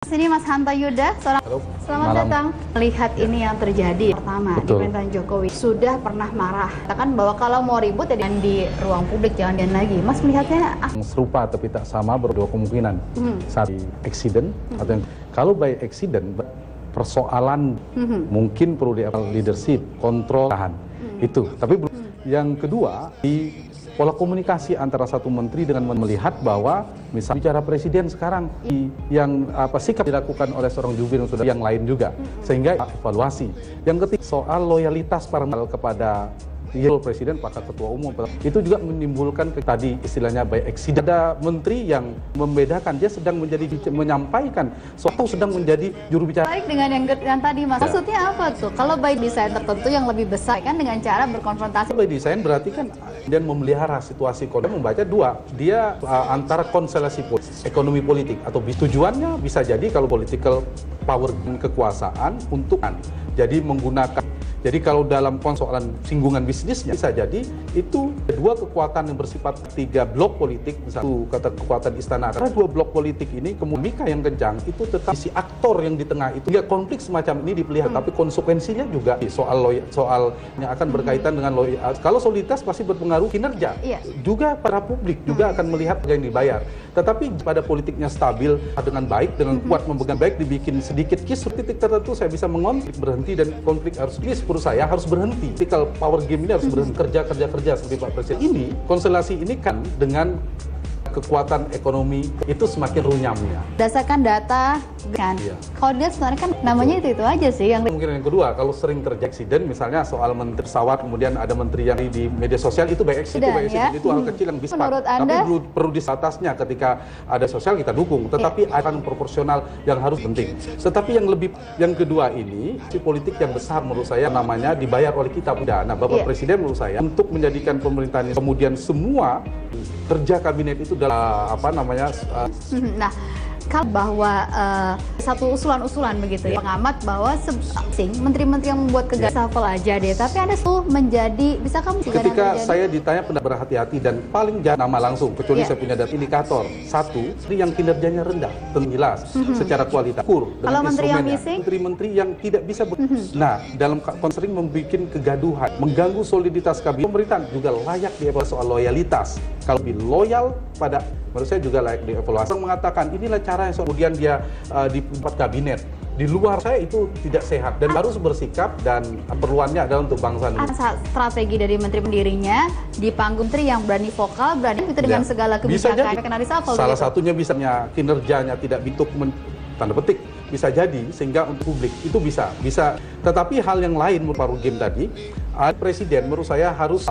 Sini Mas Hanta Yuda, selamat datang. Melihat ini yang terjadi pertama di pemerintahan Jokowi, sudah pernah marah, katakan bahwa kalau mau ribut ya di ruang publik, jangan lagi. Mas melihatnya serupa tapi tak sama, berdua kemungkinan. Saat accident atau kalau by accident persoalan mungkin perlu di leadership, kontrol, tahan itu. Tapi yang kedua di pola komunikasi antara satu menteri dengan melihat bahwa misalnya bicara presiden sekarang yang sikap dilakukan oleh seorang jubir yang sudah yang lain juga, sehingga evaluasi. Yang ketiga soal loyalitas para kepada presiden, pakar ketua umum, itu juga menimbulkan tadi istilahnya by accident. Ada menteri yang membedakan, dia sedang menyampaikan atau sedang menjadi juru bicara. Baik dengan yang tadi Mas, maksudnya apa tuh? Kalau by design tertentu yang lebih besar kan dengan cara berkonfrontasi. By design berarti kan dan memelihara situasi kondisi, membaca dua, dia antara konstelasi ekonomi politik atau tujuannya bisa jadi kalau political power kekuasaan untuk jadi menggunakan. Jadi kalau dalam persoalan singgungan bisnisnya bisa jadi itu dua kekuatan yang bersifat tiga blok politik, satu kata kekuatan istana. Karena dua blok politik ini komunika yang kencang itu tetap si aktor yang di tengah itu ya konflik semacam ini dipelihara, tapi konsekuensinya juga soal yang akan berkaitan dengan kalau soliditas pasti berpengaruh kinerja. Juga para publik juga akan melihat yang dibayar. Tetapi pada politiknya stabil dengan baik, dengan kuat memegang baik, dibikin sedikit titik tertentu saya bisa mengonflik berhenti dan konflik harus menurut saya harus berhenti. Political power game ini harus berhenti, kerja seperti Pak Presiden. Ini konstelasi ini kan dengan kekuatan ekonomi itu semakin runyamnya. Berdasarkan data kan, kalau dia sebenarnya kan namanya itu aja sih yang kemungkinan yang kedua, kalau sering terjadi accident, misalnya soal menteri pesawat, kemudian ada menteri yang di media sosial itu by accident, itu hal kecil yang bisa. Tapi perlu disatasnya ketika ada sosial kita dukung, tetapi akan proporsional yang harus penting. Tetapi yang kedua ini si politik yang besar menurut saya namanya dibayar oleh kita. Nah, Bapak Presiden menurut saya untuk menjadikan pemerintahan ini kemudian semua kerja kabinet itu dalam nah, kalau bahwa satu usulan-usulan begitu ya, pengamat bahwa menteri-menteri yang membuat reshuffle aja deh, tapi ada tuh menjadi bisa kamu ketika saya ditanya pernah berhati-hati dan paling jangan nama langsung kecuali saya punya data indikator satu yang kinerjanya rendah jelas secara kualitas kalau menteri yang menteri-menteri yang tidak bisa nah dalam sering membuat kegaduhan mengganggu soliditas kabinet. Pemerintahan juga layak dievaluasi soal loyalitas. Kalau lebih loyal pada menurut saya juga layak dievaluasi. Orang mengatakan inilah cara yang kemudian dia di tempat kabinet. Di luar saya itu tidak sehat dan harus bersikap dan perluannya adalah untuk bangsa ini. Strategi dari menteri pendirinya di panggung menteri yang berani vokal, berani itu dengan segala kebijakan kena reshuffle. Salah satunya bisanya kinerjanya tidak bentuk tanda petik bisa jadi sehingga untuk publik itu bisa. Tetapi hal yang lain menurut game tadi, presiden menurut saya harus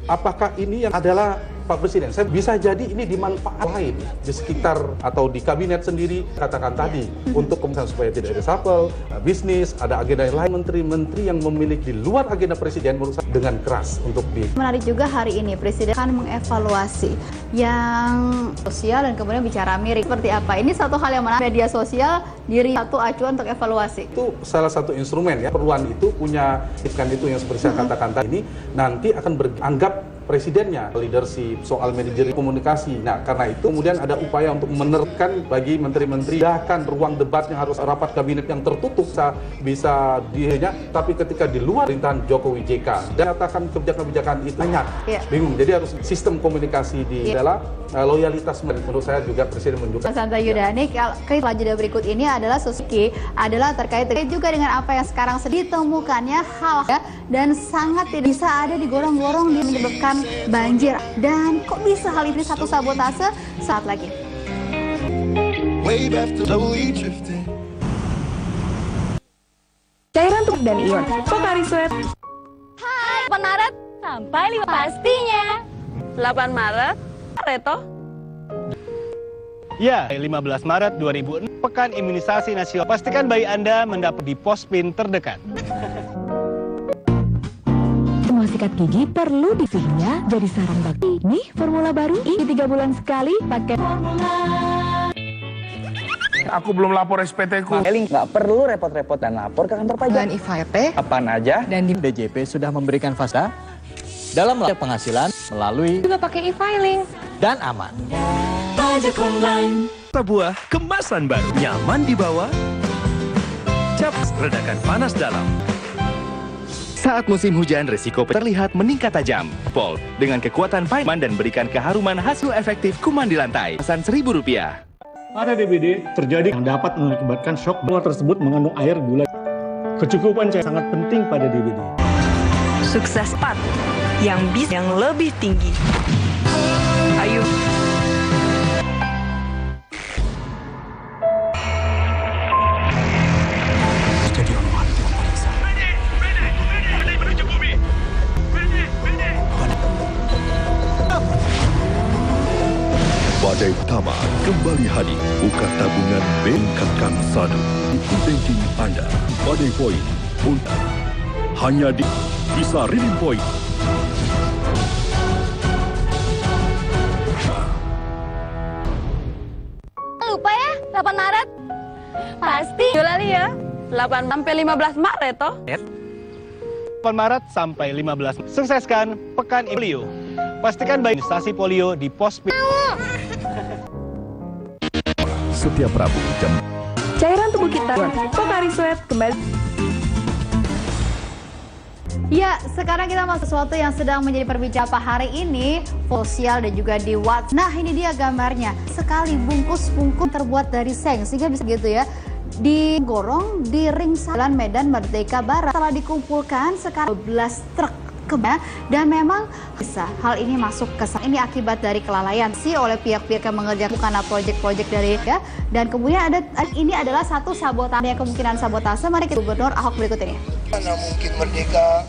apakah ini yang adalah Pak Presiden, saya bisa jadi ini dimanfaat lain di sekitar atau di kabinet sendiri katakan tadi untuk kemudian supaya tidak ada reshuffle, bisnis, ada agenda yang lain, menteri-menteri yang memiliki di luar agenda Presiden menurut saya dengan keras untuk Menarik juga hari ini Presiden akan mengevaluasi yang sosial dan kemudian bicara miring seperti apa. Ini satu hal yang menarik, media sosial diri satu acuan untuk evaluasi. Itu salah satu instrumen ya, perluan itu punya ikan itu yang seperti saya katakan tadi ini nanti akan beranggap presidennya leadership soal manajer komunikasi. Nah, karena itu kemudian ada upaya untuk menerapkan bagi menteri-menteri bahkan ruang debatnya harus rapat kabinet yang tertutup bisa dihanya, tapi ketika di luar pemerintahan Jokowi JK dan katakan kebijakan-kebijakan itu banyak bingung. Jadi harus sistem komunikasi di adalah loyalitas menurut saya juga presiden menunjukkan. Mas Hanta Yuda, ini setelah jeda berikut ini adalah adalah terkait juga dengan apa yang sekarang ditemukannya hal dan sangat tidak bisa ada di gorong-gorong di menyebabkan banjir. Dan kok bisa hal ini satu sabotase? Saat lagi. Cairan untuk dan ion, Pocari Sweat. Hai, 8 Maret sampai 5 pastinya. 8 Maret, Reto. Ya, 15 Maret 2006, Pekan Imunisasi Nasional. Pastikan bayi Anda mendapat di Pospin terdekat. Semua sikat gigi perlu disihnya jadi sarang bakteri. Nih, formula baru, 3 bulan sekali pakai formula. Aku belum lapor SPT-ku. Eling nggak perlu repot-repot dan lapor ke kantor pajak. Dan IVT, apaan aja. dan di DJP sudah memberikan fasilitas dalam penghasilan melalui Juga pakai e-filing. dan aman. Pajak online. Buah kemasan baru, nyaman dibawa, cepat redakan panas dalam. Saat musim hujan, risiko terlihat meningkat tajam. Pol dengan kekuatan Fireman dan berikan keharuman hasil efektif kuman di lantai. Pesan Rp1.000. Pada DBD terjadi yang dapat mengakibatkan shock. Bola tersebut mengandung air, gula. Kecukupan cairan sangat penting pada DBD. Sukses cepat yang bisa yang lebih tinggi. Ayo. Badai Tama kembali hadir. Buka tabungan meningkatkan saldo di banking Anda. Badai Poin untuk hanya bisa redeem poin. Lupa ya, 8 Maret. Pasti. Jolali ya. 8 sampai 15 Maret toh. 8 Maret sampai 15. Sukseskan Pekan Polio. Pastikan bayi imunisasi polio di pos. Setiap Rabu jam. Cairan tubuh kita, Pocari Sweat kembali. Ya, sekarang kita masuk sesuatu yang sedang menjadi perbincangan hari ini, sosial dan juga di WhatsApp. Nah, ini dia gambarnya. Sekali bungkus-bungkus terbuat dari seng, sehingga bisa gitu ya. Digorong di ring Jalan Medan Merdeka Barat. Setelah dikumpulkan sekarang 12 truk dan memang bisa hal ini masuk ke ini akibat dari kelalaian sih oleh pihak-pihak yang mengerjakan bukan proyek-proyek dari ya. Dan kemudian ada ini adalah satu sabotase yang kemungkinan sabotase. Mari kita Gubernur Ahok berikut ini. Mana mungkin merdeka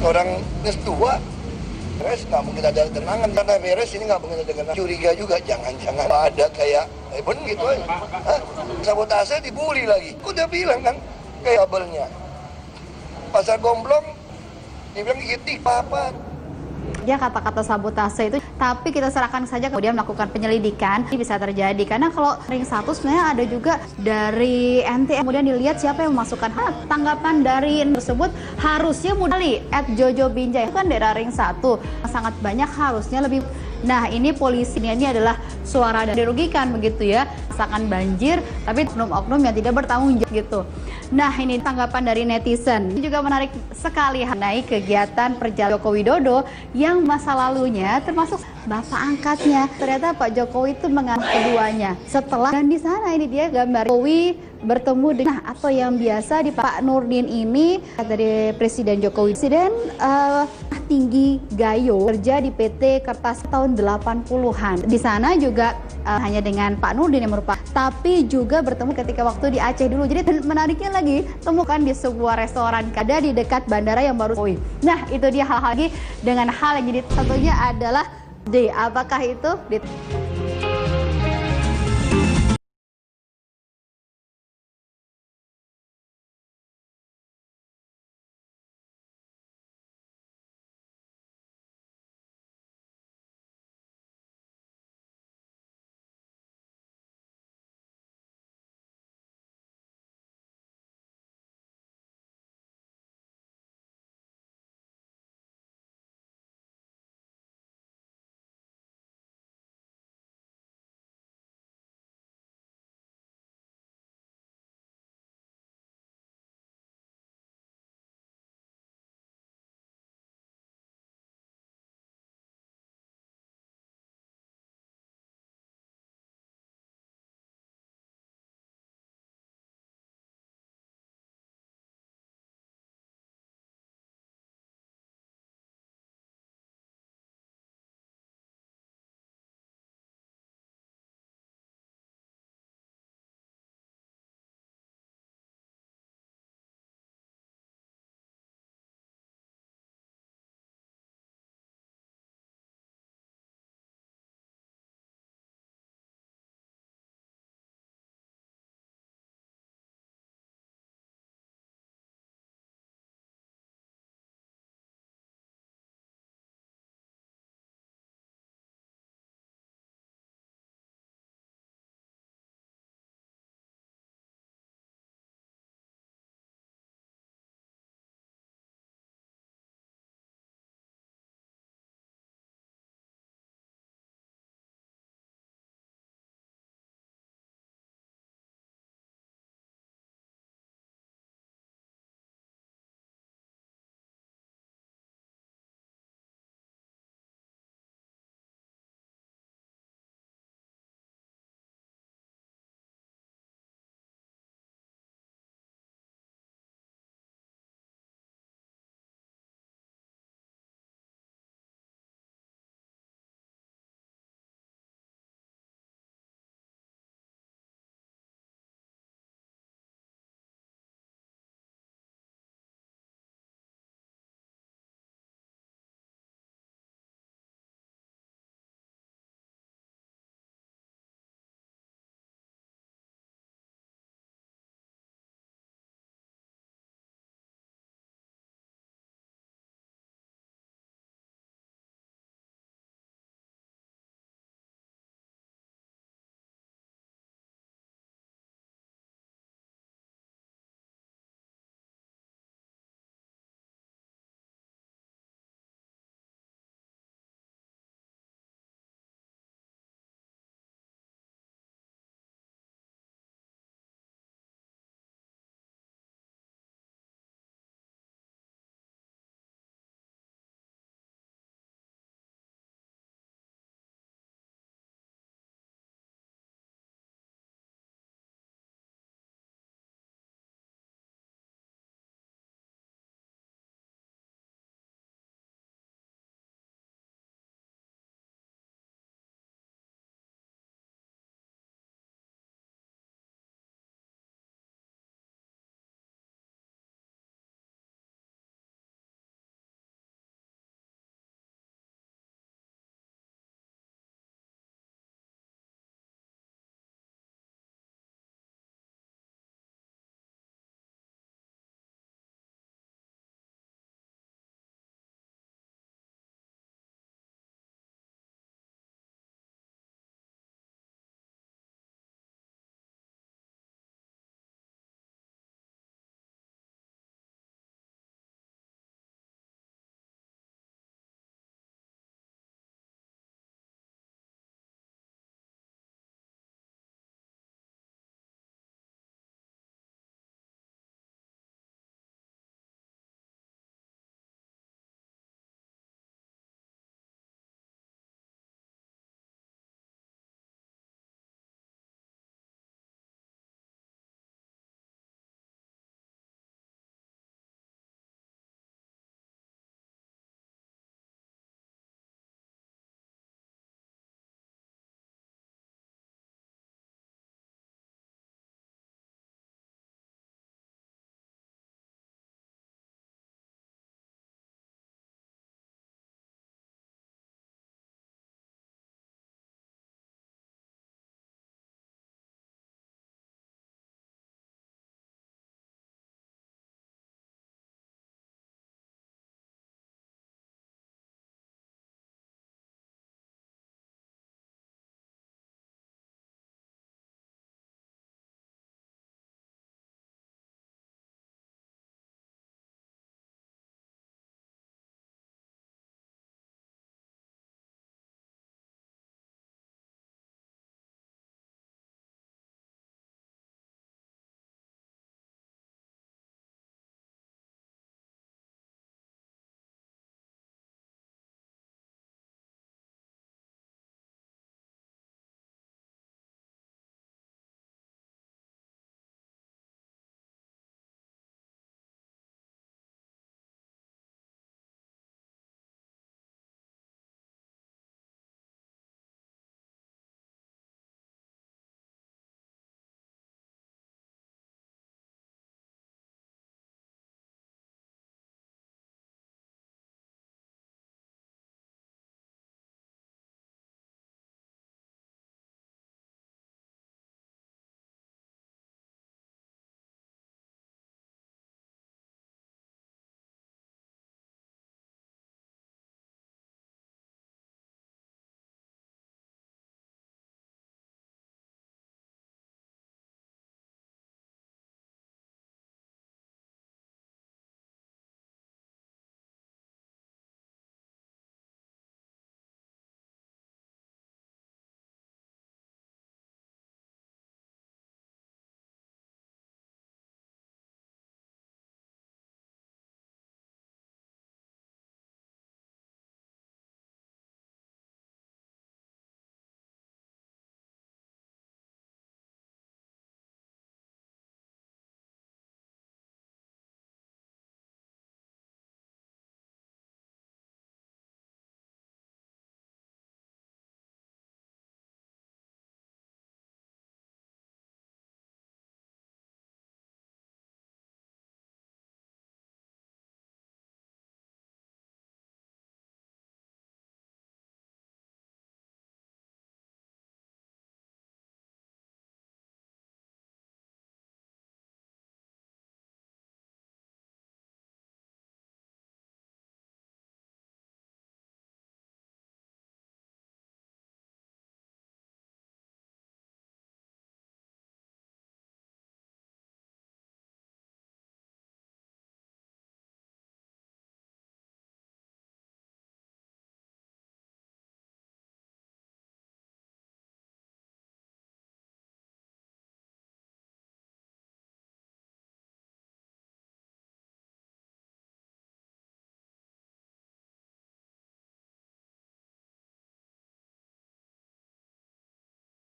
orang tua beres, nggak mungkin ada tenangan karena beres ini nggak mungkin ada tenangan. Curiga juga jangan-jangan ada kayak gitu aja. Sabotase dibully lagi. Aku udah bilang kan kayak kabelnya Pasar Gomblong. Dia bilang gitu apa? Ya kata-kata sabotase itu, tapi kita serahkan saja kemudian melakukan penyelidikan. Ini bisa terjadi karena kalau ring 1 sebenarnya ada juga dari NTM, kemudian dilihat siapa yang memasukkan. Tanggapan dari tersebut harusnya mudah @Jojo Binjai kan daerah ring 1 sangat banyak, harusnya lebih. Nah, ini polisi ini adalah suara dan dirugikan begitu ya. Rasakan banjir tapi oknum-oknum yang tidak bertanggung jawab gitu. Nah, ini tanggapan dari netizen. Ini juga menarik sekali mengenai kegiatan perjalanan Joko Widodo yang masa lalunya termasuk bapak angkatnya. Ternyata Pak Jokowi itu mengangkat keduanya. Setelah dan di sana ini dia gambar Jokowi bertemu dengan atau yang biasa di Pak Nurdin ini dari Presiden Jokowi. Presiden tinggi Gayo kerja di PT Kertas tahun 80-an. Di sana juga hanya dengan Pak Nurdin yang merupakan, tapi juga bertemu ketika waktu di Aceh dulu. Jadi menariknya lagi temukan di sebuah restoran ada di dekat bandara yang baru. Nah, itu dia hal-hal lagi dengan hal yang jadi satunya adalah D. Apakah itu?